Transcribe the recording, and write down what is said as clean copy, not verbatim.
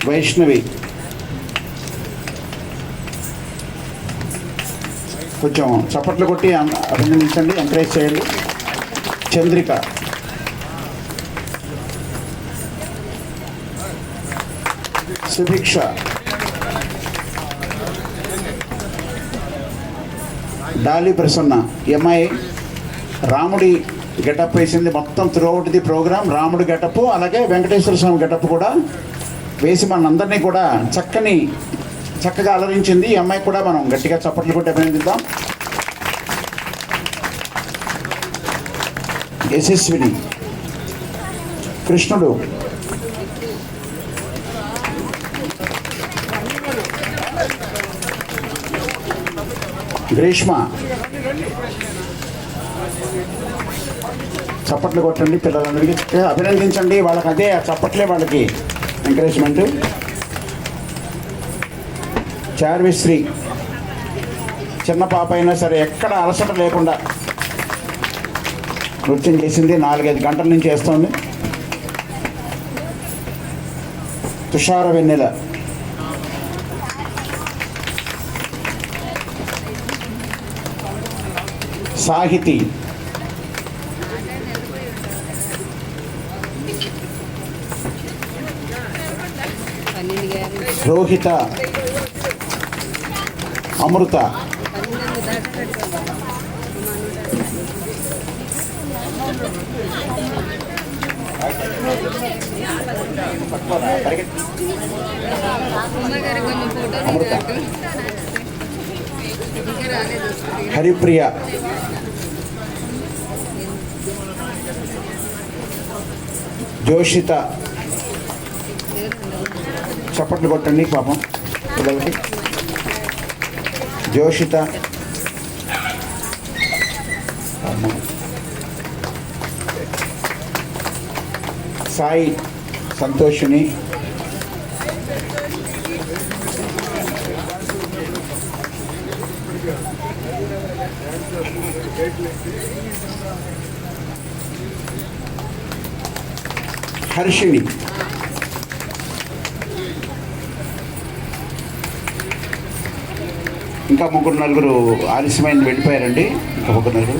వైష్ణవి, కొంచెం చప్పట్లు కొట్టి అభినందించండి, ఎంకరేజ్ చేయండి. చంద్రిక, సుభిక్ష, డాలి ప్రసన్న. ఈ అమ్మాయి రాముడి గెటప్ వేసింది మొత్తం త్రూఅవుట్ ది ప్రోగ్రామ్. రాముడి గెటప్ అలాగే వెంకటేశ్వర స్వామి గెటప్ కూడా వేసి మనందరినీ కూడా చక్కగా అలరించింది. ఈ అమ్మాయి కూడా మనం గట్టిగా చప్పట్లు కొట్టి అభినందిద్దాం. యశస్విని, కృష్ణుడు, గ్రీష్మ. చప్పట్లు కొట్టండి పిల్లలందరికీ, అభినందించండి. వాళ్ళకి అదే చప్పట్లే వాళ్ళకి ఎంకరేజ్మెంట్. చార్విశ్రీ, చిన్న పాప అయినా సరే ఎక్కడ అలసట లేకుండా నృత్యం చేసింది. 4-5 గంటల నుంచి చేస్తోంది. తుషార వెన్నెల, సాహితి, రోహిత, అమృత, అమృత, హరిప్రియ, జోషిత. చప్పట్లు కొట్టండి పాపం పిల్లలకి. జోషిత, సాయి, సంతోషిని, హర్షిని, ఇంకా 3-4 ఆలస్యమైంది వెళ్ళిపోయారండి. ఇంకా 1-4